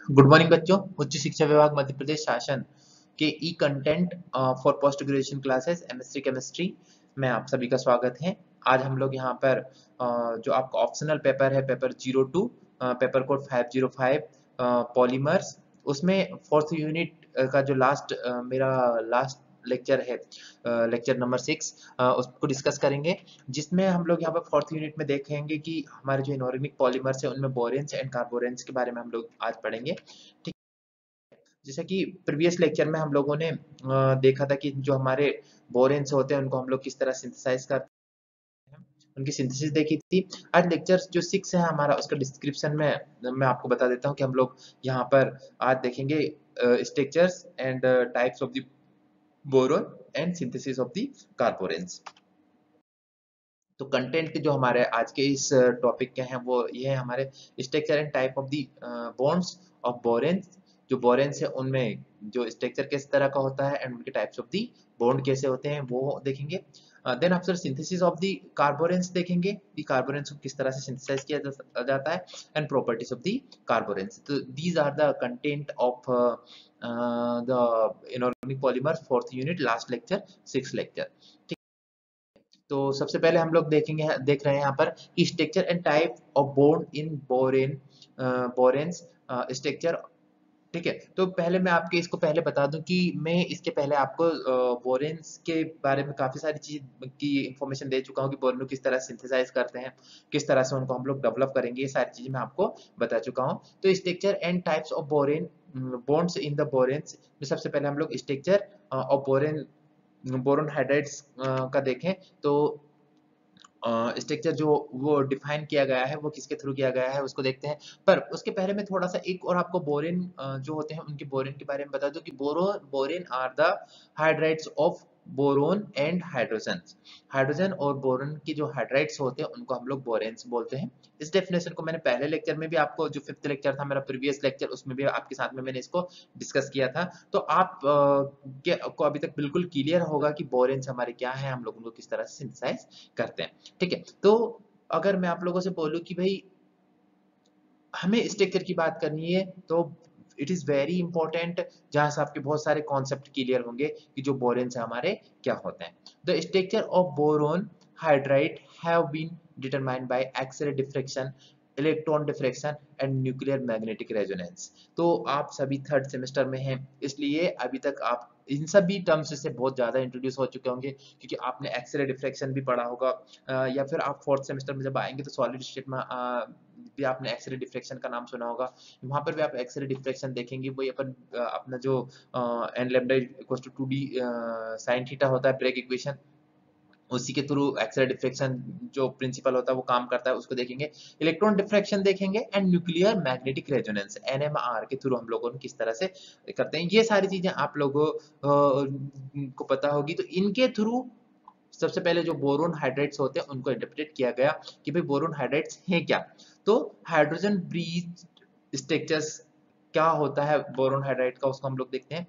Good morning बच्चों। उच्च शिक्षा विभाग मध्य प्रदेश शासन के e content for post graduation classes MSc chemistry में आप सभी का स्वागत है। आज हम लोग यहाँ पर जो आपका ऑप्शनल पेपर है, पेपर 02, पेपर कोड 505 पॉलीमर्स, उसमें फोर्थ यूनिट का जो मेरा लास्ट लेक्चर है, लेक्चर नंबर 6, उसको डिस्कस करेंगे, जिसमें हम लोग यहाँ पर फोर्थ यूनिट में देखेंगे कि हमारे जो इनऑर्गेनिक पॉलीमर्स है उनमें बोरेन्स एंड कार्बोरेंस के बारे में हम लोग आज पढ़ेंगे। ठीक, जैसे कि प्रीवियस लेक्चर में हम लोगों ने देखा था कि जो हमारे बोरेन्स होते हैं उनको हम लोग किस तरह सिंथेसाइज करते हैं, उनकी सिंथेसिस देखी थी। आज लेक्चर जो 6 है हमारा, उसका डिस्क्रिप्शन में मैं आपको बता देता हूँ कि हम लोग यहाँ पर आज देखेंगे structures and types of the boron and synthesis of the carboranes. तो कंटेंट जो हमारे आज के इस टॉपिक के हैं वो ये है हमारे structure and type of the bonds of बोरेन्स। जो बोरेन्स है उनमें जो स्ट्रक्चर किस तरह का होता है एंड उनके टाइप्स ऑफ दी बॉन्ड कैसे होते हैं वो देखेंगे। Then after synthesis of the carboranes देखेंगे, दी कार्बोरेंस को किस तरह से सिंथेसाइज किया जाता है and properties of the carboranes. तो these are the content of the inorganic polymer fourth unit, last lecture, 6 lecture. तो सबसे पहले हम लोग देख रहे हैं यहाँ पर कि structure and type of bond in बोरेन्स structure. ठीक है, तो पहले मैं आपके इसको पहले बता दूं कि मैं इसके पहले आपको बोरेन्स के बारे में काफी सारी चीज की इंफॉर्मेशन दे चुका हूँ कि बोरेन को किस तरह सिंथेसाइज करते हैं, किस तरह से उनको हम लोग डेवलप करेंगे, ये सारी चीजें मैं आपको बता चुका हूँ। तो structure and types of borane bonds in the बोरेन्स में सबसे पहले हम लोग स्ट्रक्चर ऑफ बोरोन हाइड्राइड्स का देखें तो स्ट्रक्चर जो वो डिफाइन किया गया है वो किसके थ्रू किया गया है उसको देखते हैं। पर उसके पहले मैं थोड़ा सा एक और आपको बोरेन जो होते हैं उनके बोरेन के बारे में बता दूं कि borane are the hydrides of boron and hydrogen. Hydrogen और बोरोन की जो हाइड्राइड्स होते हैं उनको हम लोग बोरेन्स बोलते हैं। इस डेफिनेशन को मैंने पहले लेक्चर में भी आपको, जो 5th लेक्चर था मेरा प्रीवियस लेक्चर, उसमें भी आपके साथ में मैंने इसको डिस्कस किया था। तो आप को अभी तक बिल्कुल क्लियर होगा कि बोरेन्स हमारे क्या है, हम लोग उनको किस तरह से सिंथेसाइज करते हैं। ठीक है, तो अगर मैं आप लोगों से बोलूं कि भाई हमें स्ट्रक्चर की बात करनी है तो इट इज वेरी इंपॉर्टेंट, जहां से आपके बहुत सारे कॉन्सेप्ट क्लियर होंगे कि जो बोरेन्स हमारे क्या होते हैं। The structure of boron hydride have been determined by X ray diffraction, electron diffraction and nuclear magnetic resonance. तो आप सभी थर्ड सेमेस्टर में हैं, इसलिए अभी तक आप इन सभी टर्म्स से बहुत ज्यादा इंट्रोड्यूस हो चुके होंगे, क्योंकि आपने एक्स-रे डिफ्रेक्शन भी पढ़ा होगा, या फिर आप फोर्थ सेमेस्टर में जब आएंगे तो सॉलिड स्टेट में भी आपने एक्सरे डिफ्रेक्शन का नाम सुना होगा। वहां पर भी आप एक्सरे डिफ्रेक्शन देखेंगे, वही अपना जो n lambda equals to 2d sine theta होता है, ब्रेग इक्वेशन, उसी के थ्रू एक्सरे डिफ्रेक्शन जो प्रिंसिपल होता है वो काम करता है, उसको देखेंगे। इलेक्ट्रॉन डिफ्रेक्शन देखेंगे and nuclear magnetic resonance, NMR के थ्रू हम लोगों ने किस तरह से करते हैं, ये सारी चीजें आप लोगों को पता होगी। तो इनके थ्रू सबसे पहले जो बोरोन हाइड्राइड्स होते हैं उनको इंटरप्रेट किया गया कि भाई बोरोन हाइड्राइड्स हैं क्या। तो हाइड्रोजन ब्रीज स्ट्रक्चर्स क्या होता है बोरोन हाइड्राइड का, उसको हम लोग देखते हैं।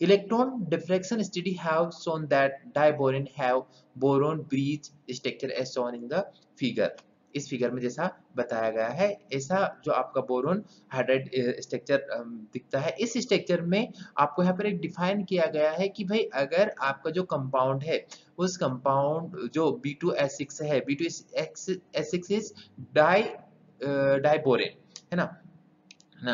Electron diffraction study have shown that diborane have boron bridge structure as shown in the figure. इस फिगर में जैसा बताया गया है, ऐसा जो आपका बोरोन हाइड्राइड स्ट्रक्चर दिखता है। इस स्ट्रक्चर में आपको यहाँ पर एक डिफाइन किया गया है कि भाई अगर आपका जो कंपाउंड है, उस कंपाउंड जो B2S6 है, B2S6 इज डाई डाइबोरेन, है ना ना,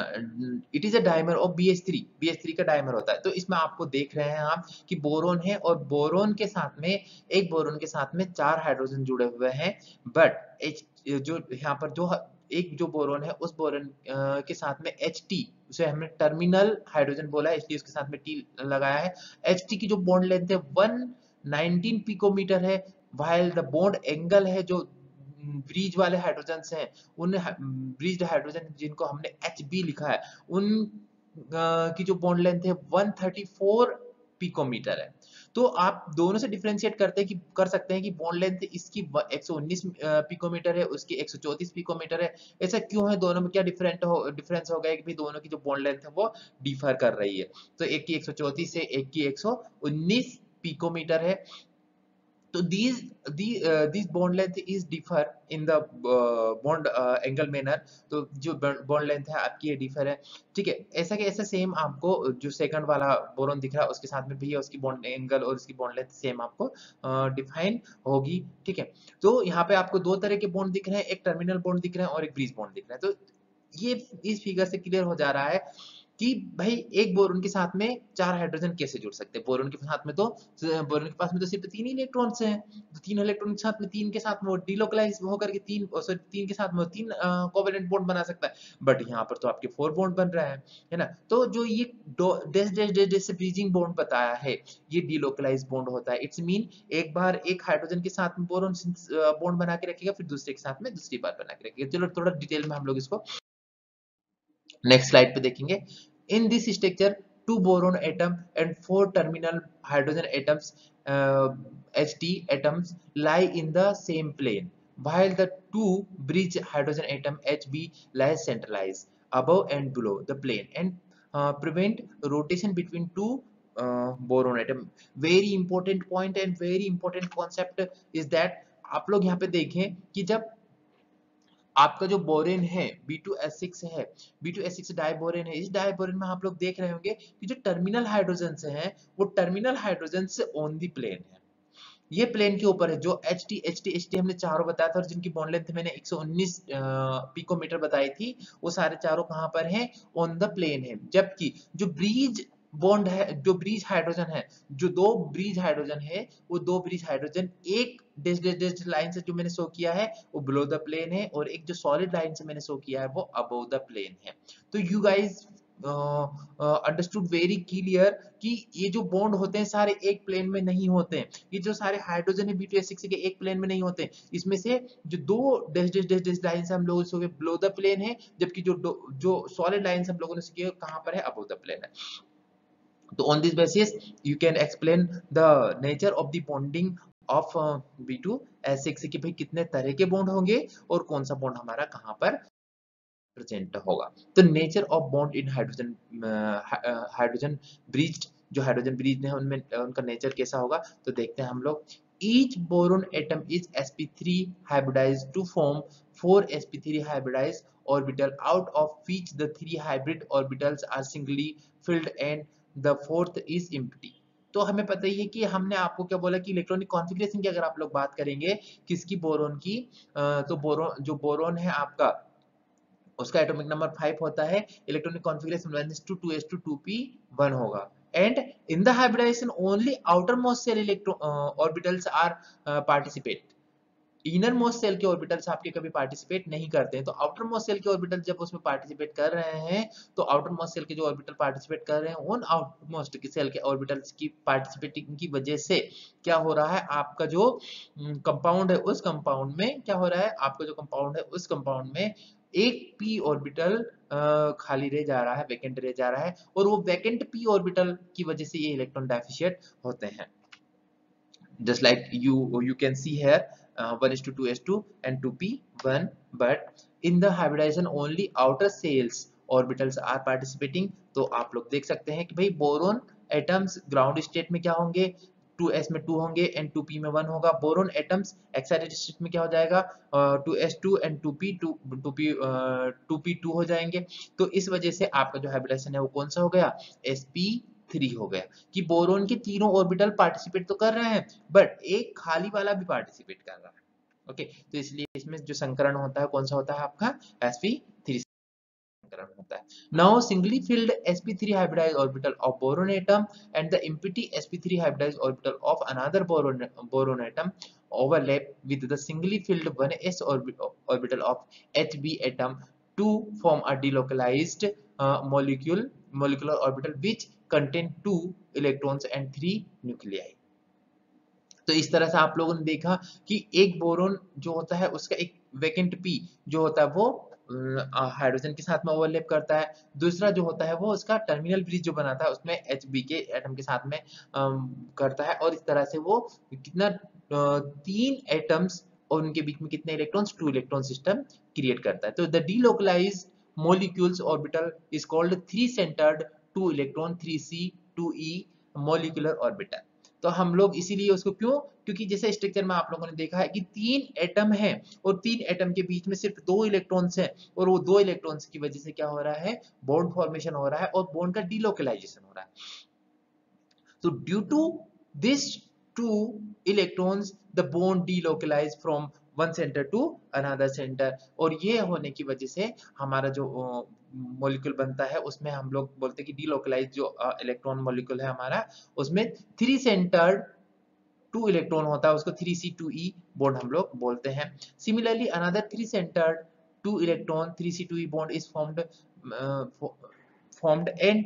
it is a dimer of BH3 का डाइमर होता है। तो इसमें आपको देख रहे हैं आप कि बोरोन है और बोरोन के साथ में, एक बोरोन के साथ में 4 हाइड्रोजन जुड़े हुए हैं। बट जो यहाँ पर जो एक जो बोरोन है उस बोरोन के साथ में HT, उसे हमने टर्मिनल हाइड्रोजन बोला है इसलिए उसके साथ में T लगाया है। HT की जो बॉन्ड लेंथ है 119 पिकोमीटर है, while द बॉन्ड एंगल है जो ब्रीज वाले हाइड्रोजन हैं, उन ब्रीज्ड हाइड्रोजन जिनको हमने HB लिखा है, उन की जो बॉन्ड लेंथ है 134 पिकोमीटर है। तो आप दोनों से डिफरेंशिएट कर सकते हैं कि बॉन्ड लेंथ इसकी 119 पिकोमीटर है, उसकी 134 पिकोमीटर है। ऐसा क्यों है, दोनों में क्या डिफरेंस हो गया कि भाई दोनों की जो बॉन्ड लेंथ है वो डिफर कर रही है। तो एक की 134 से एक की 119 पिकोमीटर है। तो these bond length is differ in the bond angle manner। तो जो बॉन्ड लेंथ है आपकी ये डिफर है, ठीक है। ऐसा कि ऐसा सेम आपको जो सेकंड वाला बोरोन दिख रहा है उसके साथ में भी उसकी बॉन्ड एंगल और उसकी बॉन्ड लेंथ सेम आपको डिफाइन होगी, ठीक है। तो यहाँ पे आपको दो तरह के बॉन्ड दिख रहे हैं, एक टर्मिनल बॉन्ड दिख रहा है और एक ब्रिज बॉन्ड दिख रहा है। तो ये इस फिगर से क्लियर हो जा रहा है कि भाई एक बोरोन के साथ में चार हाइड्रोजन कैसे जुड़ सकते हैं। बोरोन के साथ में तो बोरोन के पास में तो सिर्फ तीन ही इलेक्ट्रॉन्स हैं, तो तीन इलेक्ट्रॉन के साथ में तीन के साथ में वो डिलोकलाइज होकर के तीन के साथ में तीन कोवेलेंट बॉन्ड बना सकता है। बट यहाँ पर तो आपके फोर बॉन्ड बन रहा है ना। तो जो ये डैश डैश डैश डैश से ब्रीजिंग बॉन्ड बताया है, ये डिलोकलाइज बॉन्ड होता है। इट्स मीन एक बार एक हाइड्रोजन के साथ में बोरोन बॉन्ड बना के रखेगा, फिर दूसरे के साथ में दूसरी बार बना के रखेगा। चलो थोड़ा डिटेल में हम लोग इसको नेक्स्ट स्लाइड पे देखेंगे। In this structure two boron atom and four terminal hydrogen atoms Ht atoms lie in the same plane, while the two bridge hydrogen atom Hb lies centralized above and below the plane and prevent rotation between two boron atom। Very important point and very important concept is that आप लोग यहाँ पे देखें कि जब आपका जो borane है B2S6 है, B2S6 डाइबोरेन है, इस डाइबोरेन में आप लोग देख रहे होंगे कि जो टर्मिनल हाइड्रोजन से हैं वो टर्मिनल हाइड्रोजन से ऑन दी प्लेन है, ये प्लेन के ऊपर है। जो HT हमने चारों बताया था और जिनकी बॉन्ड लेंथ मैंने 119 पिकोमीटर बताई थी, वो सारे चारों कहां पर हैं, ऑन द प्लेन है। जबकि जो ब्रीज बॉन्ड है, जो ब्रीज हाइड्रोजन है, जो दो ब्रीज हाइड्रोजन है, वो दो ब्रीज हाइड्रोजन एक डैश डैश डैश लाइन से जो मैंने शो किया है वो बिलो द प्लेन है, और एक जो सॉलिड लाइन से मैंने शो किया है वो अबव द प्लेन है। तो you guys understood very clear कि ये जो बॉन्ड होते हैं सारे एक प्लेन में नहीं होते हैं। ये जो सारे हाइड्रोजन है B2S6 के एक प्लेन में नहीं होते हैं। इसमें से जो दो dash dash dash dash line से हम लोगों ने बिलो द प्लेन है, जबकि जो सॉलिड लाइन से हम लोगों ने किया कहां पर है, अबव द प्लेन है। तो on this basis you can explain the nature of the bonding of B2S6 कि भाई कितने तरह के बॉन्ड होंगे और कौन सा बॉन्ड हमारा कहां पर प्रेजेंट होगा। तो nature of bond in hydrogen hydrogen bridged, जो हाइड्रोजन ब्रीज्ड है उनमें उनका नेचर कैसा होगा, तो देखते हैं हम लोग। Each boron atom is sp3 hybridized to form 4 sp3 hybridized orbital, out of which the 3 hybrid orbitals are singly filled and the fourth is empty। तो हमें पता ही है कि हमने आपको क्या बोला कि इलेक्ट्रॉनिक कॉन्फ़िगरेशन की अगर आप लोग बात करेंगे किसकी, बोरोन की, तो बोरोन जो बोरोन है आपका उसका एटॉमिक नंबर 5 होता है, electronic configuration 1s2 2s2 2p1 होगा। And in the hybridisation only outer most shell orbitals are participate. Inner most shell के ऑर्बिटल्स आपके कभी पार्टिसिपेट नहीं करते हैं। तो आउटर मोस्ट सेल के ऑर्बिटल जब उसमें पार्टिसिपेट कर रहे हैं, तो आउटर मोस्ट सेल के जो ऑर्बिटल पार्टिसिपेट कर रहे हैं उन आउटर मोस्ट सेल के ऑर्बिटल्स की पार्टिसिपेटिंग की वजह से क्या हो रहा है, आपका जो कंपाउंड है उस कंपाउंड में क्या हो रहा है, आपका जो कंपाउंड है उस कंपाउंड में एक p ऑर्बिटल खाली रह जा रहा है, वैकेंट रह जा रहा है, और वो वैकेंट p ऑर्बिटल की वजह से ये इलेक्ट्रॉन डेफिशिएट होते हैं। Just like you can see here 1s2 2s2 and 2p1, but in the hybridization only outer cells orbitals are participating। तो आप लोग देख सकते हैं कि भाई बोरोन एटम्स ग्राउंड स्टेट में क्या होंगे, 2s में 2 होंगे एंड 2p में 1 होगा। बोरोन एटम्स एक्साइटेड स्टेट में क्या हो जाएगा, 2s2 एंड 2p2 हो जाएंगे। तो इस वजह से आपका जो हाइब्रिडाइजेशन है वो कौन सा हो गया, sp3 हो गया। कि बोरोन के तीनों ऑर्बिटल पार्टिसिपेट तो कर रहे हैं, बट एक खाली वाला भी पार्टिसिपेट कर रहा है। ओके, तो इसलिए इसमें जो संकरण होता है कौन सा होता है आपका, sp3 होता है। Now singly filled sp3 hybridized orbital of boron atom and the empty sp3 hybridized orbital of another boron atom overlap with the singly filled 1s orbital of Hb atom to form a delocalized molecular orbital which contain 2 electrons and 3 nuclei। तो इस तरह से आप लोगों ने देखा कि एक बोरोन जो होता है उसका एक वैकेंट p जो होता है वो हाइड्रोजन के साथ में ओवरलैप करता है। दूसरा जो होता है वो उसका टर्मिनल ब्रिज जो बनाता है उसमें Hb के एटम के साथ में करता है, और इस तरह से वो कितना 3 एटम्स और उनके बीच में कितने इलेक्ट्रॉन्स, 2 इलेक्ट्रॉन सिस्टम क्रिएट करता है। तो the delocalised molecules orbital is called 3 centered 2 electron 3c 2e molecular orbital। तो हम लोग इसीलिए उसको क्यों, क्योंकि जैसे स्ट्रक्चर में आप लोगों ने देखा है कि 3 एटम है और 3 एटम के बीच में सिर्फ 2 इलेक्ट्रॉन्स हैं, और वो 2 इलेक्ट्रॉन्स की वजह से क्या हो रहा है, बॉन्ड फॉर्मेशन हो रहा है और बॉन्ड का डीलोकलाइजेशन हो रहा है। So due to these two electrons, the bond delocalize from one center to another center, और ये होने की वजह से हमारा जो मॉलिक्यूल बनता है उसमें हम लोग बोलते हैं कि डीलोकलाइज जो इलेक्ट्रॉन मॉलिक्यूल है हमारा, उसमें 3 सेंटर्ड 2 इलेक्ट्रॉन होता है, उसको 3C2E बॉन्ड हम लोग बोलते हैं। Similarly another 3 centred 2 electron 3C2E bond is formed and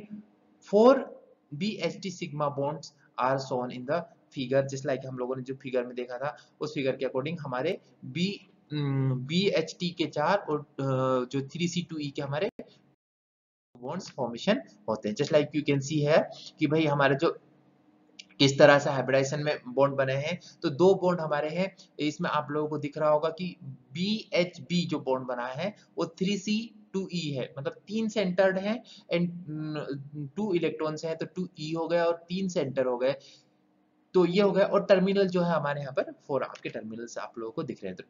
4 BHT sigma bonds are shown in the figure, just like हम लोगों ने जो फिगर में देखा था उस फिगर के अकॉर्डिंग हमारे BHT के 4 और जो 3C2E के हमारे बॉन्ड्स फॉर्मेशन होते हैं। Just like you can see है कि भाई हमारे जो किस तरह से हाइब्रिडाइजेशन में बॉन्ड बने हैं, तो 2 बॉन्ड हमारे हैं, इसमें आप लोगों को दिख रहा होगा कि BHB जो बॉन्ड बना है वो 3C2E है, मतलब 3 सेंटर्ड है एंड 2 इलेक्ट्रॉन्स हैं, तो 2E हो गया और 3 सेंटर हो गए, तो ये हो गया। और टर्मिनल जो है हमारे यहाँ पर 4 आपके टर्मिनल्स आप लोगों को दिख रहे हैं। तो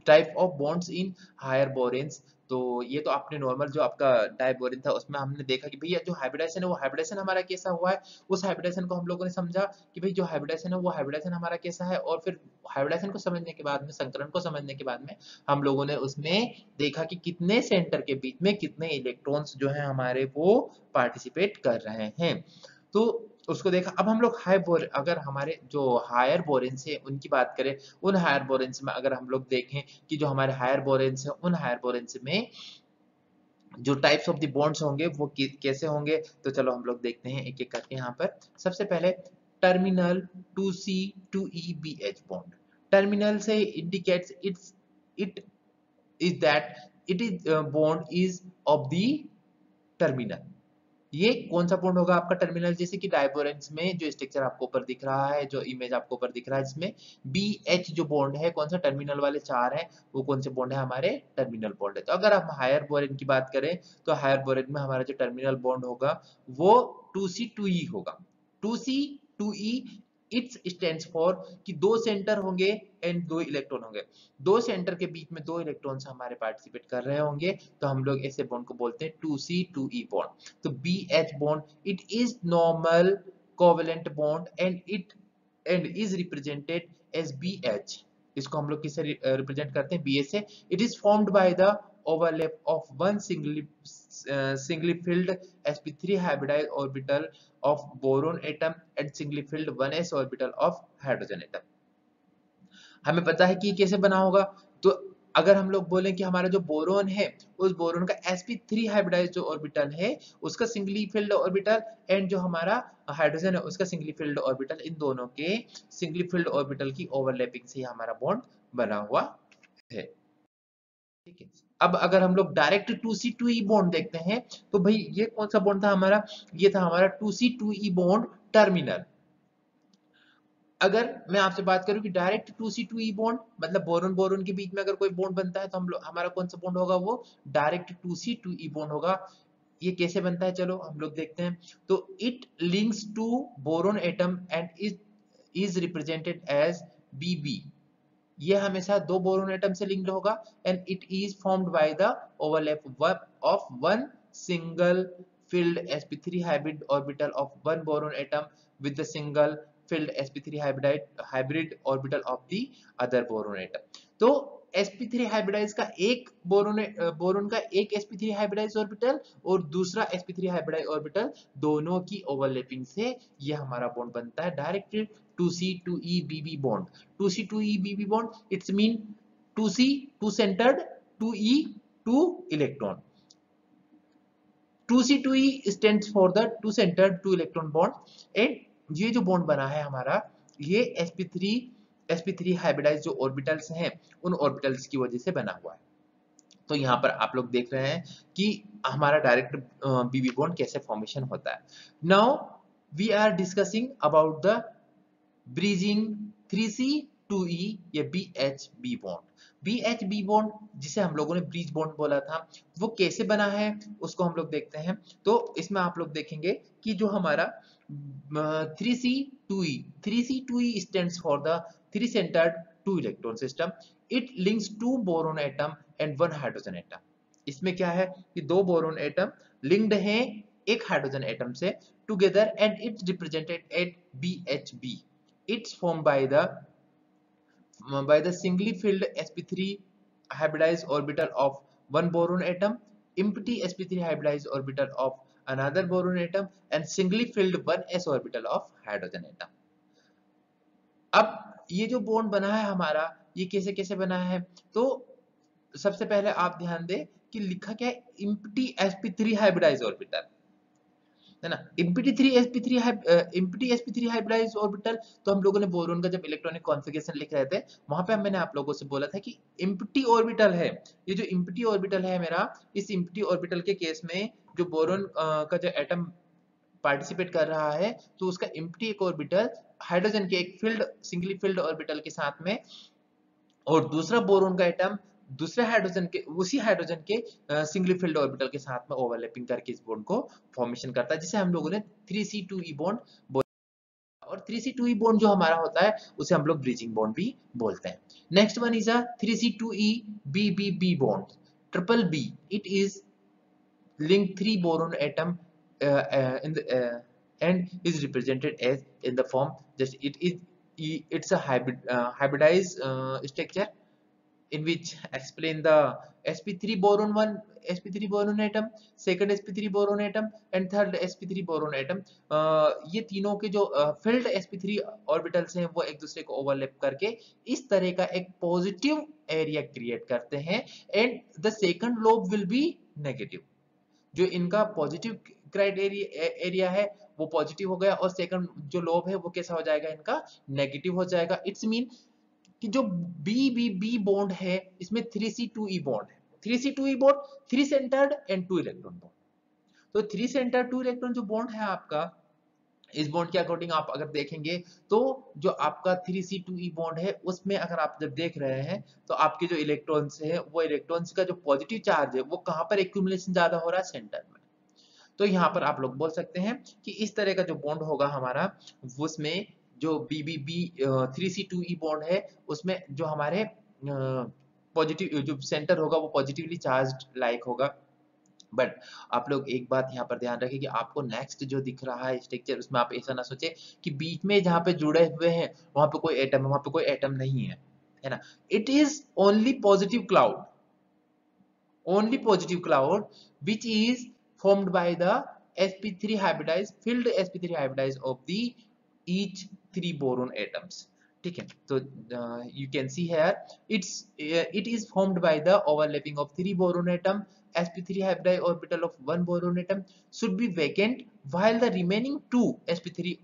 type of bonds in higher boranes, तो ये तो आपने नॉर्मल जो आपका डाइबोरिन था उसमें हमने देखा कि भैया जो हाइब्रिडाइजेशन है वो हाइब्रिडाइजेशन हमारा कैसा हुआ है, उस हाइब्रिडाइजेशन को हम लोगों ने समझा कि भाई जो हाइब्रिडाइजेशन है वो हाइब्रिडाइजेशन हमारा कैसा है, और फिर हाइब्रिडाइजेशन को समझने के बाद में, संकरण को समझने के बाद में हम लोगों ने उसमें देखा कि कितने सेंटर के बीच में कितने इलेक्ट्रॉन्स जो है हमारे वो पार्टिसिपेट कर रहे हैं, तो उसको देखा। अब हम लोग अगर हमारे जो हायर बोरेन्स है उनकी बात करें, उन हायर बोरेन्स में अगर हम लोग देखें कि जो हमारे हायर बोरेन्स है उन हायर बोरेन्स में जो टाइप्स ऑफ द बॉन्ड्स होंगे वो कैसे होंगे, तो चलो हम लोग देखते हैं एक एक करके। यहाँ पर सबसे पहले टर्मिनल 2C2EBH बॉन्ड, टर्मिनल से indicates it is that it is bond is of the terminal. ये कौन सा बॉन्ड होगा आपका टर्मिनल, जैसे कि डाइबोरेंस में जो स्ट्रक्चर आपको ऊपर दिख रहा है, जो इमेज आपको ऊपर दिख रहा है, जिसमें BH जो बॉन्ड है, कौन सा टर्मिनल वाले 4 है, वो कौन से बॉन्ड है, हमारे टर्मिनल बॉन्ड है। तो अगर हम हायर बोरेन की बात करें तो हायर बोरेन में हमारा जो टर्मिनल बॉन्ड होगा वो 2C2E होगा। 2C2E इट्स स्टैंड्स फॉर कि 2 सेंटर होंगे एंड 2 इलेक्ट्रॉन होंगे, 2 सेंटर के बीच में 2 इलेक्ट्रॉन्स हमारे पार्टिसिपेट कर रहे होंगे, तो हम लोग ऐसे बॉन्ड को बोलते हैं 2C2E बॉन्ड। तो BH bond it is normal covalent bond and is represented as BH। इसको हम लोग किससे रिप्रेजेंट करते हैं, BH से। It is formed by the overlap of one singly filled sp3 hybridized orbital of boron atom and singly filled 1s orbital of hydrogen atom। हमें पता है कि ये कैसे बना होगा, तो अगर हम लोग बोलें कि हमारा जो बोरोन है उस बोरोन का sp3 हाइब्रिडाइज्ड जो ऑर्बिटल है उसका सिंगली फिल्ड ऑर्बिटल एंड जो हमारा हाइड्रोजन है उसका सिंगली फिल्ड ऑर्बिटल, इन दोनों के सिंगली फिल्ड ऑर्बिटल की ओवरलैपिंग से हमारा बॉन्ड बना हुआ है। ठीक है, अब अगर हम लोग डायरेक्ट 2C2E बॉन्ड देखते हैं तो भाई ये कौन सा बॉन्ड था हमारा, ये था हमारा 2C2E बॉन्ड टर्मिनल। अगर मैं आपसे बात करूं कि डायरेक्ट 2C2E बॉन्ड मतलब बोरोन बोरोन के बीच में अगर कोई बॉन्ड बनता है तो हम लोग हमारा कौन सा बॉन्ड होगा, वो डायरेक्ट 2C2E बॉन्ड होगा। ये कैसे बनता है चलो हम लोग देखते हैं। तो it links to boron atom and is represented as BB। ये हमेशा 2 बोरोन एटम से लिंक्ड होगा and it is formed by the overlap of one single filled sp3 hybrid orbital of one boron atom with the single filled sp3 hybrid orbital of the other boron atom। तो sp3 hybridise का एक boron का एक sp3 hybridise orbital और दूसरा sp3 hybridise orbital, दोनों की overlapping से ये हमारा बॉन्ड बनता है direct 2C2EBB bond. 2C2EBB bond it's mean 2C 2 centred, 2E 2 electron. 2C2E stands for the 2 centered 2 electron bond and ये जो बॉन्ड बना है हमारा ये sp3 हाइब्रिडाइज जो ऑर्बिटल्स हैं उन ऑर्बिटल्स की वजह से बना हुआ है। तो यहाँ पर आप लोग देख रहे हैं कि हमारा डायरेक्ट BB बॉन्ड कैसे फॉर्मेशन होता है। Now we are discussing about the bridging 3C 2E या BHB बॉन्ड। BHB बॉन्ड जिसे हम लोगों ने ब्रिज बॉन्ड बोला था, वो कैसे बना है उसको हम लोग देखते हैं। तो इसमें आप लोग देखेंगे कि जो हमारा 3C2E, 3C2E stands for the three centered two electron system. It links two boron atom and one hydrogen atom. इसमें क्या है कि दो बोरोन एटम लिंक्ड हैं एक हाइड्रोजन एटम से together and it's represented at BHB. It's formed by the singly filled sp3 hybridized orbital of one boron atom, empty sp3 hybridized orbital of another boron atom, and singly filled 1s orbital of hydrogen atom. अब ये जो bond बना है हमारा, ये कैसे कैसे बना है? तो सबसे पहले आप ध्यान दें कि लिखा क्या है, empty sp3 hybridized orbital, है ना। empty sp3 हाइब्रिडाइज्ड ऑर्बिटल, तो हम लोगों ने बोरोन का जब इलेक्ट्रॉनिक कॉन्फ़िगरेशन लिख रहे थे वहां पे मैंने आप लोगों से बोला था कि empty ऑर्बिटल है, ये जो empty ऑर्बिटल है मेरा, इस empty ऑर्बिटल के केस में जो बोरोन का जो एटम पार्टिसिपेट कर रहा है तो उसका empty एक ऑर्बिटल हाइड्रोजन के एक फिल्ड सिंगली फिल्ड ऑर्बिटल के साथ में, और दूसरा बोरोन का एटम दूसरे हाइड्रोजन के उसी हाइड्रोजन के सिंगली फिल्ड ऑर्बिटल के साथ में ओवरलैपिंग करके इस बॉन्ड को फॉर्मेशन करता है, जिसे हम लोगों ने 3C2E बॉन्ड बोला। और 3C2E बॉन्ड जो हमारा होता है उसे हम लोग ब्रिजिंग बॉन्ड भी बोलते हैं। Next one is a 3C2E BBB bond, triple B. It is link 3 boron atom in the and is represented as in the form just it's a hybridized structure in which explain the sp3 boron 1 sp3 boron atom, second sp3 boron atom and third sp3 boron atom। ये तीनों के जो filled sp3 orbitals हैं वो एक दूसरे को overlap करके इस तरह का एक पॉजिटिव एरिया क्रिएट करते हैं, and the second lobe will be negative. जो इनका पॉजिटिव क्राइटेरिया एरिया है वो पॉजिटिव हो गया, और सेकंड जो लोब है वो कैसा हो जाएगा, इनका नेगेटिव हो जाएगा। इट्स मीन कि जो BBB बॉन्ड है इसमें 3C2E बॉन्ड है, 3C2E bond 3 centred and 2 electron bond. तो 3 सेंटर्ड 2 इलेक्ट्रॉन जो बॉन्ड है आपका, इस बॉन्ड के अकॉर्डिंग आप अगर देखेंगे तो जो आपका 3C2E बॉन्ड है उसमें अगर आप जब देख रहे हैं तो आपके जो इलेक्ट्रॉन्स है वो इलेक्ट्रॉन्स का जो पॉजिटिव चार्ज है वो कहां पर एक्यूमुलेशन ज्यादा हो रहा है, सेंटर में। तो यहाँ पर आप लोग बोल सकते हैं कि इस तरह का जो बॉन्ड होगा हमारा, उसमें जो BBB 3C2E बॉन्ड है उसमें जो हमारे पॉजिटिव जो सेंटर होगा वो पॉजिटिवली चार्ज्ड लाइक होगा। बट आप लोग एक बात यहाँ पर ध्यान रखें कि आपको नेक्स्ट जो दिख रहा है स्ट्रक्चर, उसमें आप ऐसा ना सोचे कि बीच में जहाँ पे जुड़े हुए हैं वहां पे कोई एटम है, वहां पे कोई एटम नहीं है ना। It is only positive cloud, only positive cloud which is formed by the sp3 hybridized filled sp3 hybridized of the each 3 boron atoms। ठीक है, तो you can see here it is formed by the overlapping of 3 boron atom, sp3 hybridized orbital of 1 boron atom should be vacant while the remaining 2 sp3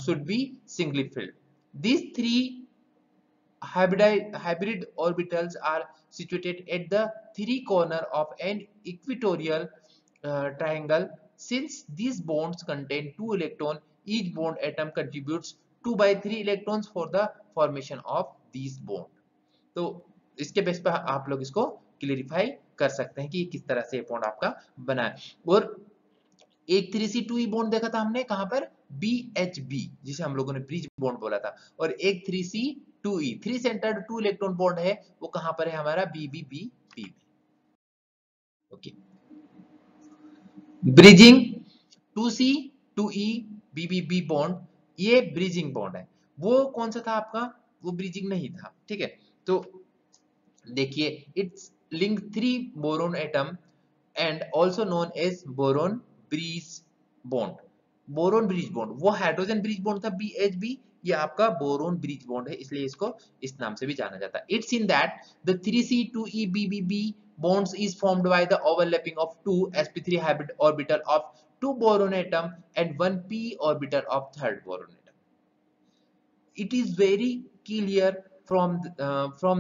should be singly filled। These 3 hybrid orbitals are situated at the 3 corner of an equatorial triangle। Since these bonds contain 2 electrons, each bond atom contributes 2/3 electrons for the formation of these bond। तो इसके base पर आप लोग इसको clarify कर सकते हैं कि किस तरह से बॉन्ड आपका बना है। और एक 3C2E बॉन्ड देखा था हमने कहां पर, BHB, जिसे हम लोगों ने ब्रिज बॉन्ड बोला था, और एक 3C2E 3 सेंटर्ड 2 इलेक्ट्रॉन बॉन्ड है वो कहां पर है हमारा, BBB में। Okay, bridging 2C2E BBB bond, ये ब्रिजिंग बॉन्ड है। वो कौन सा था आपका, वो ब्रिजिंग नहीं था, ठीक है। तो देखिए, it's link 3 boron atom and also known as boron bridge bond. Boron bridge bond, वो हाइड्रोजन ब्रिज बॉन्ड था BHB, ये आपका बोरोन ब्रिज बॉन्ड है, इसलिए इसको इस नाम से भी जाना जाता है। It's in that the 3C2E BBB bonds is formed by the overlapping of 2 sp3 hybrid orbital of 2 boron atom and 1 p orbital of third boron atom। It is very clear from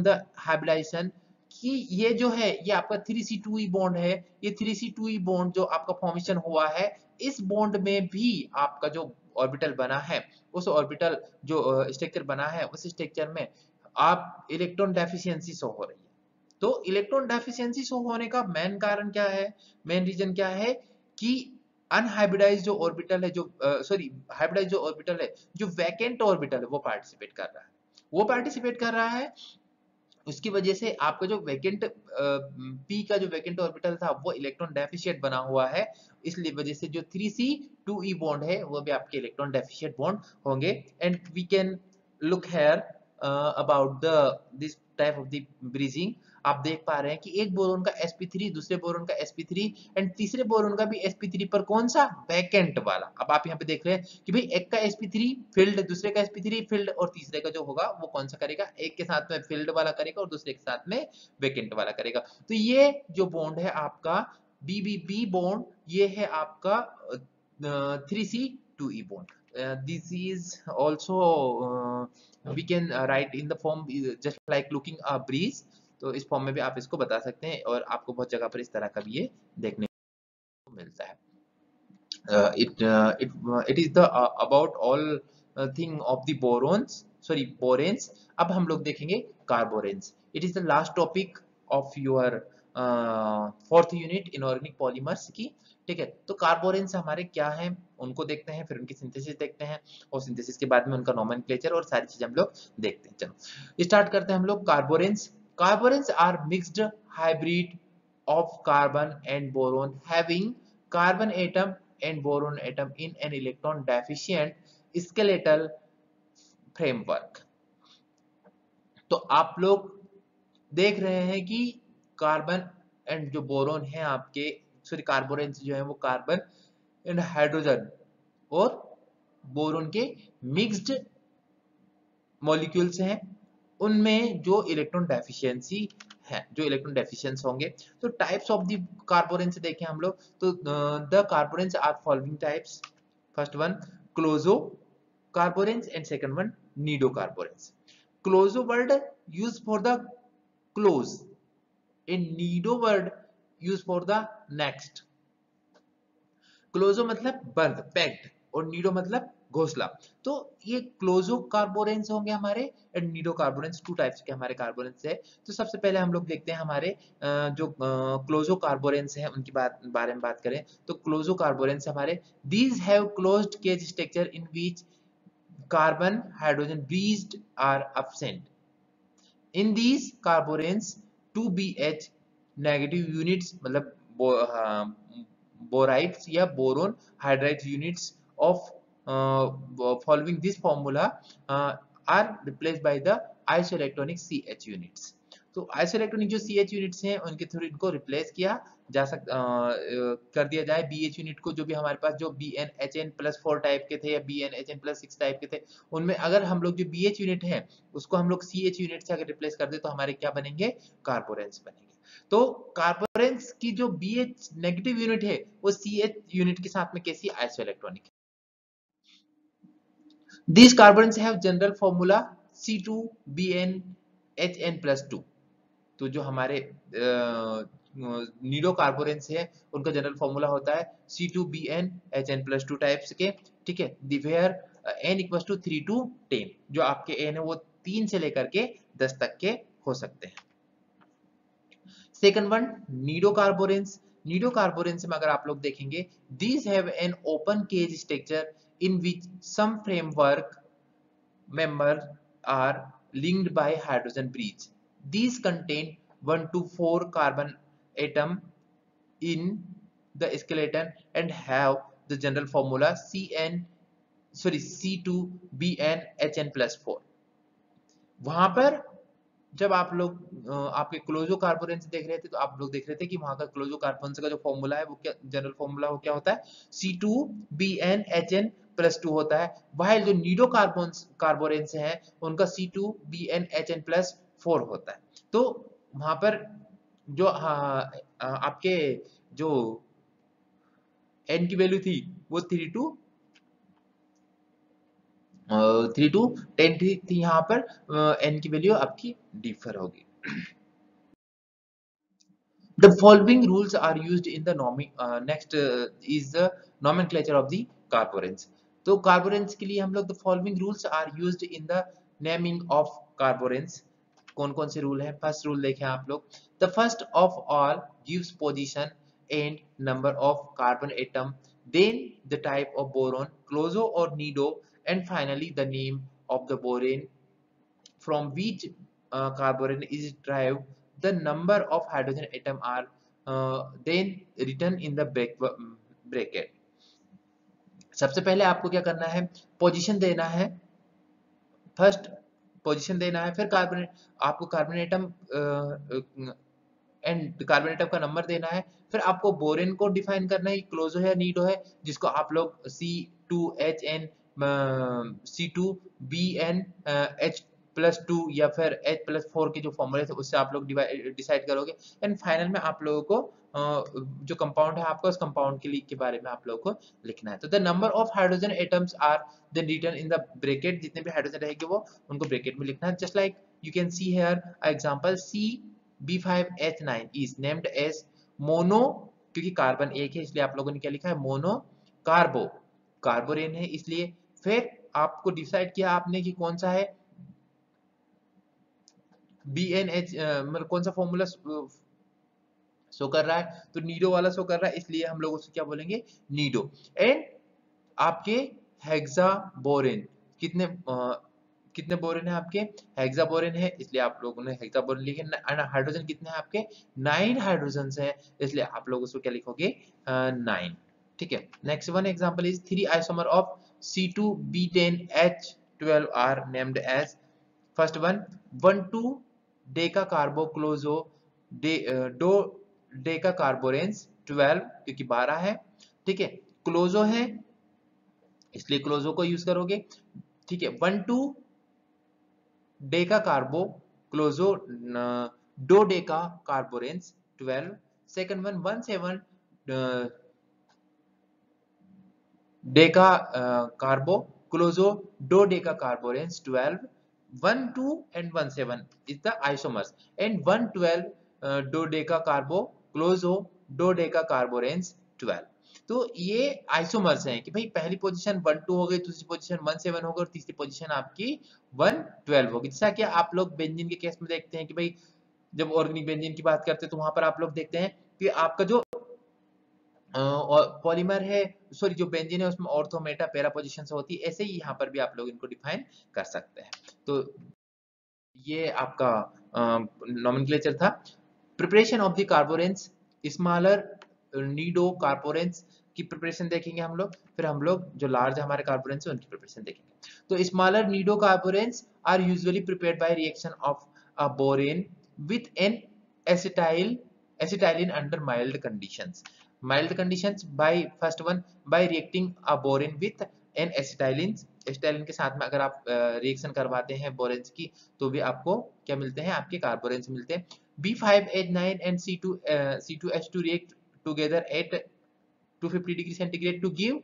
the hybridization कि ये जो है ये आपका 3C2E bond है, ये 3C2E bond जो आपका फॉर्मेशन हुआ है, इस बॉन्ड में भी आपका जो ऑर्बिटल बना है, उस ऑर्बिटल जो स्ट्रक्चर बना है, उस स्ट्रक्चर में आप इलेक्ट्रॉन डेफिशिएंसी शो हो रही है। तो इलेक्ट्रॉन डेफिशिएंसी शो होने का मेन कारण क्या है, मेन रीजन क्या है कि अनहाइब्रिडाइज्ड जो ऑर्बिटल है, जो सॉरी हाइब्रिडाइज्ड जो ऑर्बिटल है, जो वैकेंट ऑर्बिटल है वो पार्टिसिपेट कर रहा है, वो पार्टिसिपेट कर रहा है। उसकी वजह से आपका जो वैकेंट पी का जो वैकेंट ऑर्बिटल था वो इलेक्ट्रॉन डेफिशिएंट बना हुआ है, इसलिए वजह से जो 3C2E बॉन्ड है वो भी आपके इलेक्ट्रॉन डेफिशिएंट बॉन्ड होंगे। And we can look here about the this type of the bridging. आप देख पा रहे हैं कि एक बोरोन का sp3, दूसरे बोरोन का sp3 एंड तीसरे बोरोन का भी sp3 पर कौन सा, वैकेंट वाला। अब आप यहाँ पे देख रहे हैं कि भाई एक का sp3 फील्ड, दूसरे का sp3 फील्ड और तीसरे का जो होगा वो कौन सा करेगा, एक के साथ में फील्ड वाला करेगा और दूसरे के साथ में वैकेंट वाला करेगा। तो ये जो बॉन्ड है आपका BBB बॉन्ड, ये है आपका 3C2E bond. This is also we can write in the form just like looking a breeze। तो इस फॉर्म में भी आप इसको बता सकते हैं और आपको बहुत जगह पर इस तरह का भी ये देखने को मिलता है। It is the about all thing of the borons, sorry boranes। अब हम लोग देखेंगे कार्बोरेंस। It is the last topic of your fourth unit inorganic polymers की। ठीक है, तो कार्बोरेंस हमारे क्या हैं उनको देखते हैं, फिर उनकी सिंथेसिस देखते हैं और सिंथेसिस के बाद में उनका नोमेनक्लेचर और सारी चीजें हम लोग देखते हैं। चलो स्टार्ट करते हैं हम लोग। Carboranes, carboranes are mixed hybrid of carbon and boron having carbon atom and boron atom in an electron deficient skeletal framework। तो आप लोग देख रहे हैं कि कार्बन एंड जो बोरोन है आपके, सॉरी कार्बोरेंस जो है वो कार्बन एंड हाइड्रोजन और बोरोन के मिक्स्ड मॉलिक्यूल्स हैं, उनमें जो इलेक्ट्रॉन डेफिशिएंसी है, जो इलेक्ट्रॉन डेफिशिएंस होंगे। तो टाइप्स ऑफ द कार्बोरेंस देखें हम लोग, तो the carboranes are following types. First one closo carboranes and second one nido carboranes. Closo word use for the close and nido word use for the next. Closo मतलब बंद, packed, और Nido मतलब घोंसला। तो ये क्लोजो कार्बोरेंस होंगे हमारे एंड नीडो कार्बोरेंस, टू टाइप्स के हमारे कार्बोरेंस है। तो सबसे पहले हम लोग देखते हैं हमारे जो क्लोजो कार्बोरेंस है उनकी बारे में बात करें तो क्लोजो कार्बोरेंस हमारे these have closed cage structure in which carbon hydrogen bridged are absent। In these carboranes 2BH negative units मतलब बोराइड्स या boron hydride units of following this formula are replaced by the isoelectronic CH units। तो isoelectronic जो CH units हैं उनके through इनको replace किया जा कर दिया जाए BH यूनिट को। जो भी हमारे पास जो BnHn+4 टाइप के थे या BnHn+6 टाइप के थे, उनमें अगर हम लोग जो BH यूनिट है उसको हम लोग CH यूनिट से अगर रिप्लेस कर दे तो हमारे क्या बनेंगे, कार्बोरेंस बनेंगे। तो कार्बोरेंस की जो BH नेगेटिव यूनिट है वो CH यूनिट के साथ में कैसी, isoelectronic. These carbons have general formula C2BnHn+2। तो जो हमारे नीडो कार्बोरेंस है उनका जनरल फॉर्मूला होता है C2BnHn+2 टाइप्स के। ठीक है, वेयर n = 3 to 10, जो आपके n है वो 3 से लेकर के 10 तक के हो सकते हैं। Second one nido carboranes. Nido carboranes में अगर आप लोग देखेंगे these have an open cage structure in which some framework members are linked by hydrogen bridge। These contain 1 to 4 carbon atom in the skeleton and have the general formula C2BnHn+4। वहां पर जब आप लोग आपके क्लोजो कार्बोरेंस देख रहे थे तो आप लोग देख रहे थे कि वहां का क्लोजो कार्बोरेंस का जो फॉर्मूला है वो क्या, जनरल फॉर्मूला वो क्या होता है, C2BnHn+2 होता है। वह जो नीडो कार्बोरेंस है उनका C2BnHn+4 होता है। तो वहां पर जो आपके जो n की वैल्यू थी वो 3 to 10 थी यहाँ पर n की वैल्यू आपकी डिफर होगी। The following rules are used in the next is the nomenclature of the carborans। तो कार्बोरेंस के लिए हम लोग the following rules are used in the naming of carboranes. कौन कौन से रूल हैं? फर्स्ट रूल देखें आप लोग, the first of all gives position and number of carbon atom, then the type of boron, closo or nido, and finally the name of the boron from which carboron is derived. The number of hydrogen atom are then written in the bracket. सबसे पहले आपको क्या करना है? Position देना है, first position देना है, फिर कार्बन, आपको carbon atom and carbon atom का नंबर देना है, फिर आपको बोरेन को डिफाइन करना है, क्लोजो है नीडो है, जिसको आप लोग C2H C2BN H+2 या फिर H+4 के जो फॉर्मूले थे उससे आप लोग डिसाइड करोगे। एंड फाइनल में आप लोगों को जो कंपाउंड है आपका, उस कंपाउंड के बारे में आप लोगों को लिखना है। तो the number of hydrogen atoms are then written in the bracket, जितने भी हाइड्रोजन रहेंगे वो उनको ब्रैकेट में लिखना है। Just like you can see here example, C B5H9 is named as mono, क्योंकि कार्बन एक है इसलिए आप लोगों ने क्या लिखा है? मोनो कार्बो, कार्बोरेन है इसलिए। फिर आपको डिसाइड किया आपने कि कौन सा है BNH, मतलब कौन सा फॉर्मूला शो कर रहा है, तो नीडो वाला शो कर रहा है, इसलिए हम लोग उसको क्या बोलेंगे? नीडो। एंड आपके हेक्साबोरेन कितने बोरेन है आपके? हेक्साबोरेन है इसलिए आप लोगों ने हेक्साबोरेन लिखे। हाइड्रोजन कितने हैं आपके? 9 हाइड्रोजन है, इसलिए आप लोग उसको क्या लिखोगे? 9। ठीक है। Next one example is 3 isomer of C2B10H12 are named as, first one 1,2 deca carbocloso dodeca कार्बोरेंस 12, क्योंकि 12 है। ठीक है। क्लोजो है इसलिए क्लोजो को यूज करोगे। ठीक है। 1,2 डेका कार्बो क्लोजो दो डेका कार्बोरेंस 12। सेकंड वन 1,7 डेका कार्बो क्लोजो दो Deka कार्बोरेंस 12। 1,2 and 1,7 is the isomers, and 1,12 दो डेका कार्बो क्लोजो दो डेका कार्बोरेंस 12। तो ये आइसोमर्स हैं कि भाई पहली पोजीशन 1,2 हो गई, दूसरी पोजीशन 1,7 हो गई और तीसरी पोजीशन आपकी 1,12 होगी। जैसा कि आप लोग बेंजीन के केस में देखते हैं कि भाई जब ऑर्गेनिक बेंजीन की बात करते हैं तो वहां पर आप लोग देखते हैं कि आपका जो पॉलीमर है, सॉरी जो बेंजीन है उसमें ऑर्थो मेटा पैरा पोजीशंस होती है। ऐसे ही यहाँ पर भी आप लोग इनको डिफाइन कर सकते हैं। तो ये आपका नोमेनक्लेचर था। Preparation of the carboranes, smaller nido carboranes की प्रिपरेशन देखेंगे हम लोग, फिर हम लोग जो लार्ज हमारे कार्बोरेंस है उनकी प्रिपरेशन देखेंगे। तो smaller nido carboranes are usually prepared by reaction of a borane with an acetylene under mild conditions. Mild conditions by first one by reacting a boron with an acetylene, acetylene के साथ में अगर आप reaction करवाते हैं boranes की तो भी आपको क्या मिलते हैं? आपके कार्बोरेंस मिलते हैं। B5H9 and C2H2 react together at 250 degree centigrade to give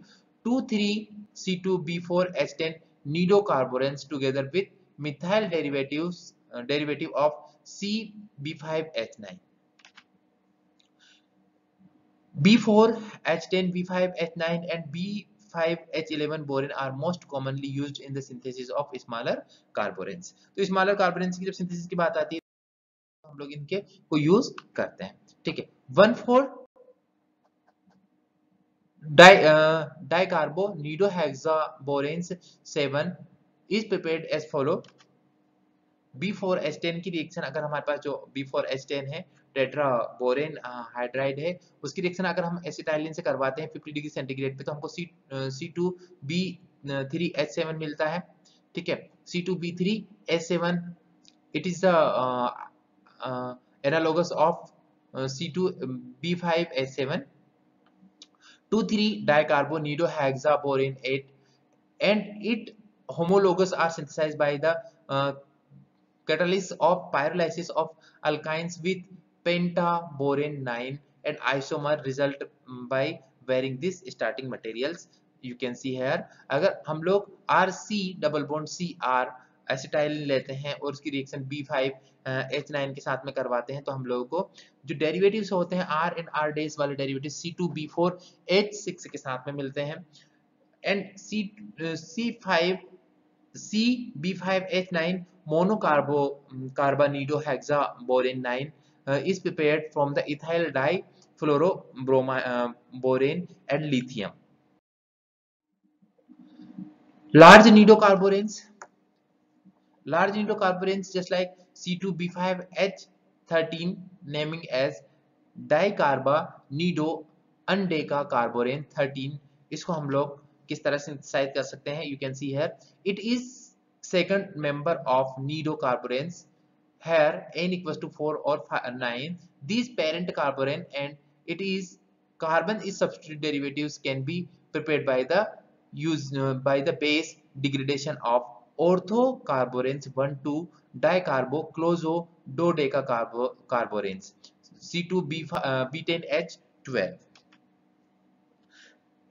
2,3C2B4H10 nidocarborans together with methyl derivative of CB5H9. B4H10, B5H9 and B5H11 boron are most commonly used in the synthesis of smaller carborans. तो smaller carborans की जब synthesis की बात आती है तो हम लोग इनके को यूज करते हैं। ठीक है। 1,4 dicarbonidohexaboranes 7 is prepared as follow। B4H10 की रिएक्शन अगर हमारे पास जो B4H10 है टेट्रा बोरेन हाइड्राइड है, उसकी रिएक्शन अगर हम एसिटाइलिन से करवाते हैं 50 डिग्री सेंटीग्रेड पे तो हमको C2B3H7 मिलता है। ठीक है। C2B3H7 it is the analogous of C2B5H7। 2,3 dicarbonidohexaborane 8 and it homologous are synthesized by the catalysis of pyrolysis of alkynes with pentaborane 9 and isomer result by varying this starting materials. You can see here अगर हम लोग RC double bond CR acetylene लेते हैं और उसकी reaction B5H9 के साथ में करवाते हैं तो हम लोगों को जो डेरिवेटिव्स होते हैं R एंड R डैश वाले डेरिवेटिव C2B4H6 के साथ में मिलते हैं। and CB5H9 monocarbonidohexaborane 9 is prepared from the ethyl difluoroborane and lithium. Large nidocarboranes just like C2B5H13 naming as dicarbonidoundecacarborane 13, इसको हम लोग किस तरह सिंथेसाइज कर सकते हैं? You can see here it is second member of nidocarboranes. Here n equals to 4 or 9. These parent carborane and it is carbon is substitute derivatives can be prepared by the by the base degradation of orthocarboranes 1 to dicarboclozododecacarboranes C2B10H12.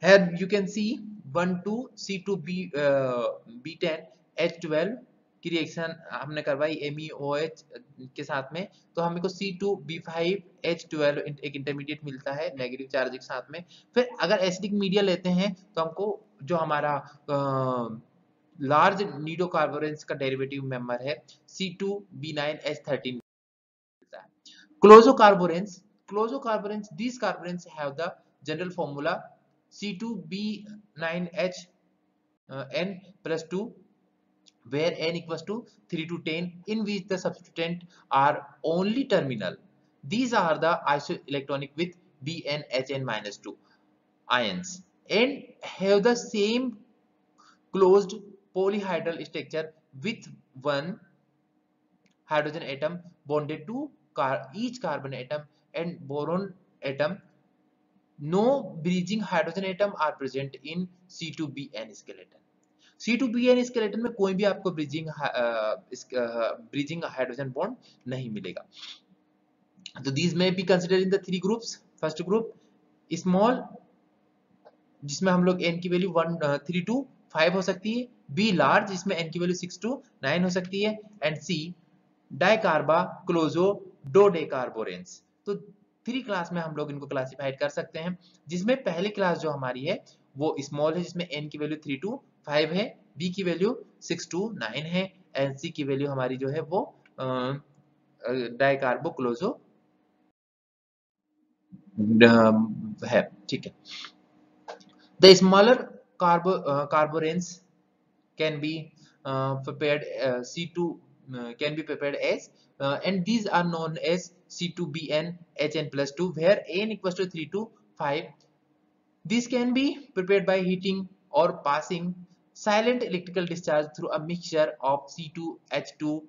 Here you can see 1 to C2B10H12 की reaction हमने करवाई MEOH के साथ में, तो हमें को C2B5H12 एक इंटरमीडिएट मिलता है नेगेटिव चार्ज के साथ में। फिर अगर एसिडिक मीडिया लेते हैं तो हमको जो हमारा लार्ज निडोकार्बोरेंस का डेरिवेटिव मेंबर है C2B9H13 मिलता है। क्लोजोकार्बोरेंस these carboranes have the general formula C2B9H n + 2 where n equals to 3 to 10 in which the substituent are only terminal. These are the isoelectronic with BnHn-2 ions and have the same closed polyhedral structure with one hydrogen atom bonded to each carbon atom and boron atom. No bridging hydrogen atom are present in C2Bn skeleton. C2Bn skeleton में कोई भी आपको bridging hydrogen bond नहीं मिलेगा। तो these may be considered in the three groups. First group small जिसमें हम लोग n की वैल्यू 3 to 5 हो सकती है, B large जिसमें n की वैल्यू 6 to 9 हो सकती है and C dicarboclozododecarboranes। तो 3 क्लास में हम लोग इनको क्लासिफाइड कर सकते हैं, जिसमें पहली क्लास जो हमारी है वो स्मॉल है जिसमें n की वैल्यू 3 to 5 है, B की वैल्यू 6 to 9 है एंड C की वैल्यू हमारी जो है वो डाइकार्बोक्लोजो है। ठीक है। The smaller carboranes can be prepared C2 can be prepared as and these are known as C2BnHn+2 where n equals to 3 to 5. This can be prepared by heating or passing silent electrical discharge through a mixture of C2H2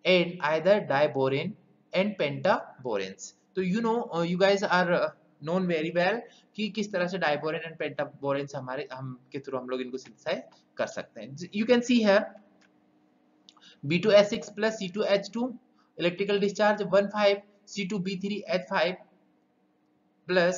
and either diborane and pentaboranes. तो you guys are known very well कि किस तरह से diborane and पेंटाबोरेन्स हम के through हम लोग इनको सिंथेसाइज कर सकते हैं। You can see here B2H6 plus C2H2 electrical discharge 15 C2B3H5 plus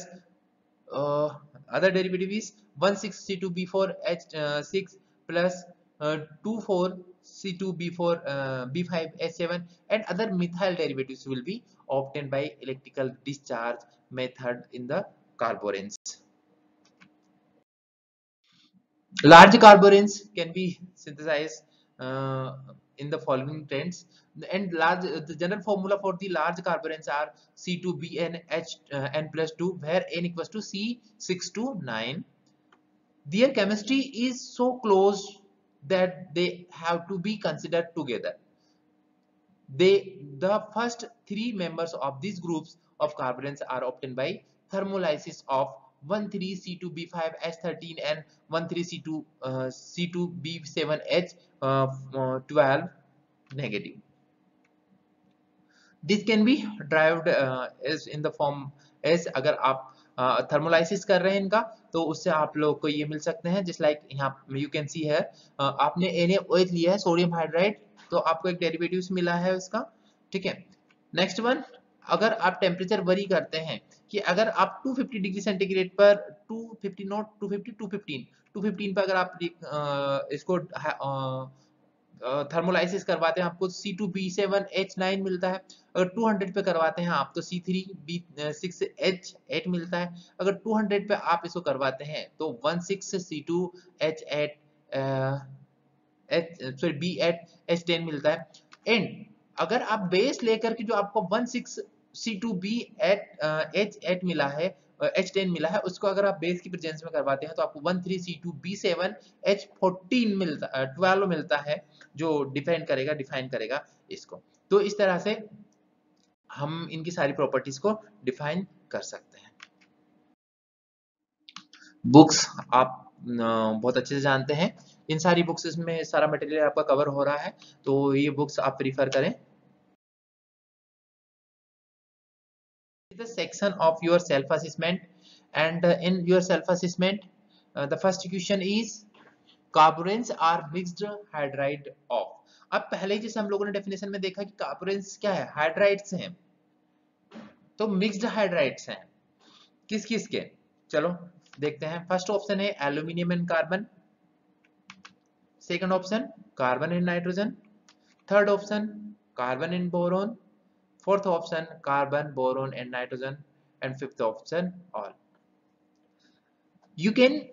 other derivative is 16 C2B4H6 plus 24 C2B5H7 and other methyl derivatives will be obtained by electrical discharge method in the carboranes. Large carboranes can be synthesized in the following trends, and the general formula for the large carboranes are C2BnHn+2 where n equals to C6 to 9. Their chemistry is so close that they have to be considered together. The first 3 members of these groups of carboranes are obtained by thermolysis of 1,3-C2B5H13 and 1,3-C2B7H12 negative. This can be derived as in the form as अगर आप thermolysis कर रहे हैं इनका तो उससे आप लोग को ये मिल सकते हैं जस्ट लाइक यहाँ यू कैन सी है आपने NaOH लिया है सोडियम हाइड्राइड तो आपको एक डेरिवेटिव्स मिला है उसका। ठीक है। नेक्स्ट वन, अगर आप टेम्परेचर वरी करते हैं कि अगर आप 250 डिग्री सेंटीग्रेड पर 250 नॉट 250 215 पर अगर आप इसको थर्मोलाइसिस करवाते हैं आपको C2B7H9 मिलता है। अगर 200 पे करवाते हैं आप तो C3B6H8 मिलता है। अगर 200 पे आप इसको करवाते हैं तो 16C2H8 B8H10 मिलता है। एंड अगर आप बेस लेकर के जो आपको 16C2B8H8 मिला है, H10 मिला है, उसको अगर आप बेस की प्रेजेंस में करवाते हैं तो आपको 13C2B7H14 मिलता 12 मिलता है, जो डिफाइन करेगा इसको। तो इस तरह से हम इनकी सारी प्रॉपर्टीज को डिफाइन कर सकते हैं। बुक्स आप बहुत अच्छे से जानते हैं, इन सारी बुक्स में सारा मटेरियल आपका कवर हो रहा है, तो ये बुक्स आप प्रीफर करें। The section of your self assessment, and in your self assessment the first question is carburants are mixed hydride of। अब पहले जैसे हम लोगों ने डेफिनेशन में देखा कि कार्बोरेंट्स क्या है, हाइड्राइड्स हैं, तो मिक्स्ड हाइड्राइड्स हैं किस किस के, चलो देखते हैं। फर्स्ट ऑप्शन है aluminium and carbon, second option carbon and nitrogen, third option carbon and boron, fourth option carbon, boron and nitrogen, and fifth option all। You can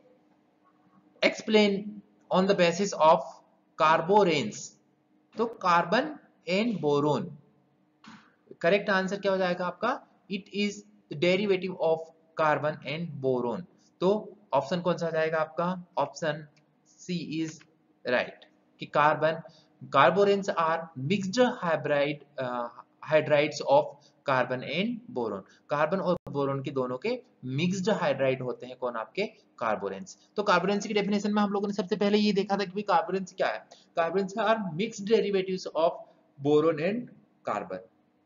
explain on the basis of carboranes, तो carbon and boron, correct answer क्या हो जाएगा आपका, it is derivative of carbon and boron. तो option कौन सा आ जाएगा आपका, ऑप्शन सी इज राइट कि carboranes are mixed hydrides of carbon and boron. Carbon और बोरोन के दोनों के मिक्स्ड हाइड्राइड होते हैं कौन, आपके कार्बोरेंस। तो कार्बोरेंस की डेफिनेशन में हम लोगों ने सबसे पहले ये देखा था कि कार्बोरेंस क्या है, carboranes are mixed derivatives of boron and carbon.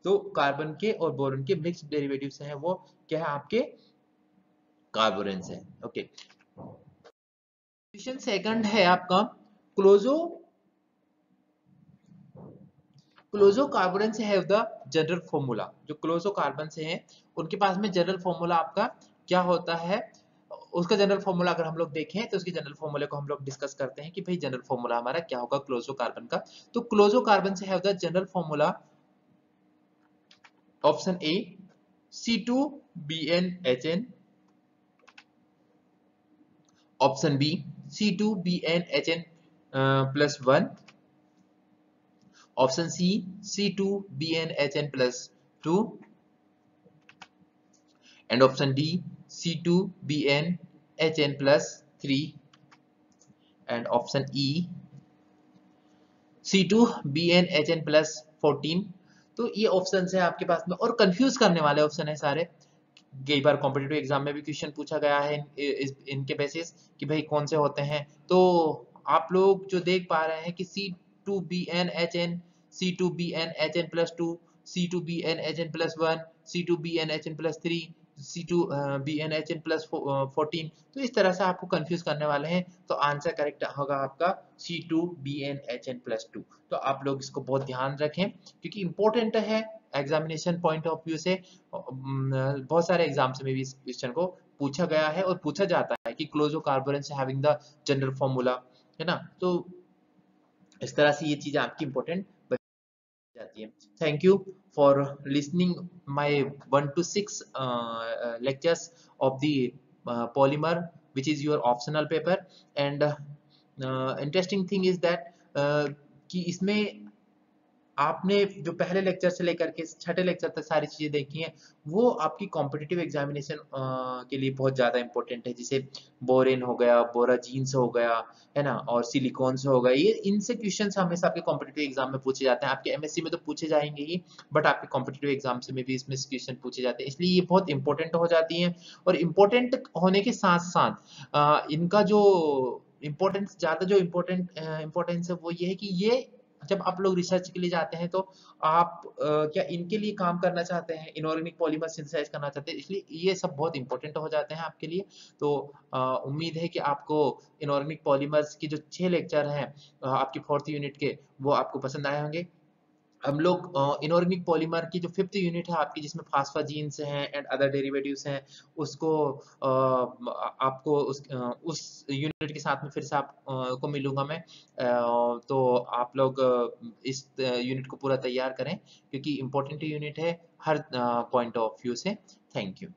तो कार्बन के और बोरोन के मिक्स्ड डेरिवेटिव्स हैं वो क्या है, आपके कार्बोरेंस है। ओके, क्वेश्चन सेकंड है आपका क्लोजोकार्बन से हैव द जनरल फॉर्मूला। जो क्लोजोकार्बन से हैं उनके पास में जनरल फॉर्मूला आपका क्या होता है, उसका जनरल फॉर्मूला अगर हम लोग देखें तो उसके जनरल फॉर्मूले को हम लोग डिस्कस करते हैं कि भाई जनरल फॉर्मूला हमारा क्या होगा क्लोजोकार्बन का। तो क्लोजोकार्बन से have the general formula option A C2BnHn, option B C2BnHn plus 1, option C C2BnHn plus 2, and option D C2BnHn plus 3, and option E C2BnHn plus 14। तो ये ऑप्शन है आपके पास में, और कंफ्यूज करने वाले ऑप्शन है सारे। कई बार कॉम्पिटिटिव एग्जाम में भी क्वेश्चन पूछा गया है इनके बेसिस कि भाई कौन से होते हैं। तो आप लोग जो देख पा रहे हैं कि C2BnHn, C2BnHn plus 2, C2BnHn plus 1, C2BnHn plus 3, C2BnHn plus 14, तो इस तरह से आपको कंफ्यूज करने वाले हैं। तो आंसर करेक्ट होगा आपका C2BnHn plus 2। तो आप लोग इसको बहुत ध्यान रखें क्योंकि इंपॉर्टेंट है एग्जामिनेशन पॉइंट ऑफ व्यू से। बहुत सारे एग्जाम्स में भी इस क्वेश्चन को पूछा गया है और पूछा जाता है कि क्लोजोकार्बोरेंस हैविंग द जनरल फॉर्मूला, है ना। तो इस तरह से ये चीजें आपकी इंपॉर्टेंट जाती है। Thank you for listening my 1 to 6 lectures of the polymer which is your optional paper, and interesting thing is that कि इसमें आपने जो पहले लेक्चर से लेकर के छठे लेक्चर तक सारी चीजें देखी हैं वो आपकी कॉम्पिटिटिव एग्जामिनेशन के लिए बहुत ज्यादा इंपॉर्टेंट है। जैसे बोरेन हो गया, बोराजीन्स हो गया, है ना, और सिलिकॉन हो गया, ये इनसे क्वेश्चन हमेशा आपके कॉम्पिटिटिव एग्जाम में पूछे जाते हैं। आपके एमएससी में तो पूछे जाएंगे ही, बट आपके कॉम्पिटिटिव एग्जाम में भी इसमें क्वेश्चन पूछे जाते हैं, इसलिए ये बहुत इंपॉर्टेंट हो जाती हैं। और इम्पोर्टेंट होने के साथ साथ इनका जो इम्पोर्टेंस ज्यादा जो इम्पोर्टेंस है वो ये है कि ये जब आप लोग रिसर्च के लिए जाते हैं तो आप क्या इनके लिए काम करना चाहते हैं, इनऑर्गेनिक पॉलीमर सिंथेसाइज करना चाहते हैं, इसलिए ये सब बहुत इंपॉर्टेंट हो जाते हैं आपके लिए। तो उम्मीद है कि आपको इनऑर्गेनिक पॉलीमर्स की जो 6 लेक्चर हैं आपकी 4th यूनिट के, वो आपको पसंद आए होंगे। हम लोग इनऑर्गेनिक पॉलीमर की जो 5th यूनिट है आपकी, जिसमें फास्फाजीन्स हैं एंड अदर डेरिवेटिव्स हैं, उसको आपको उस यूनिट के साथ में फिर से आप को मिलूंगा मैं। तो आप लोग इस यूनिट को पूरा तैयार करें, क्योंकि इम्पोर्टेंट यूनिट है हर पॉइंट ऑफ व्यू से। Thank you.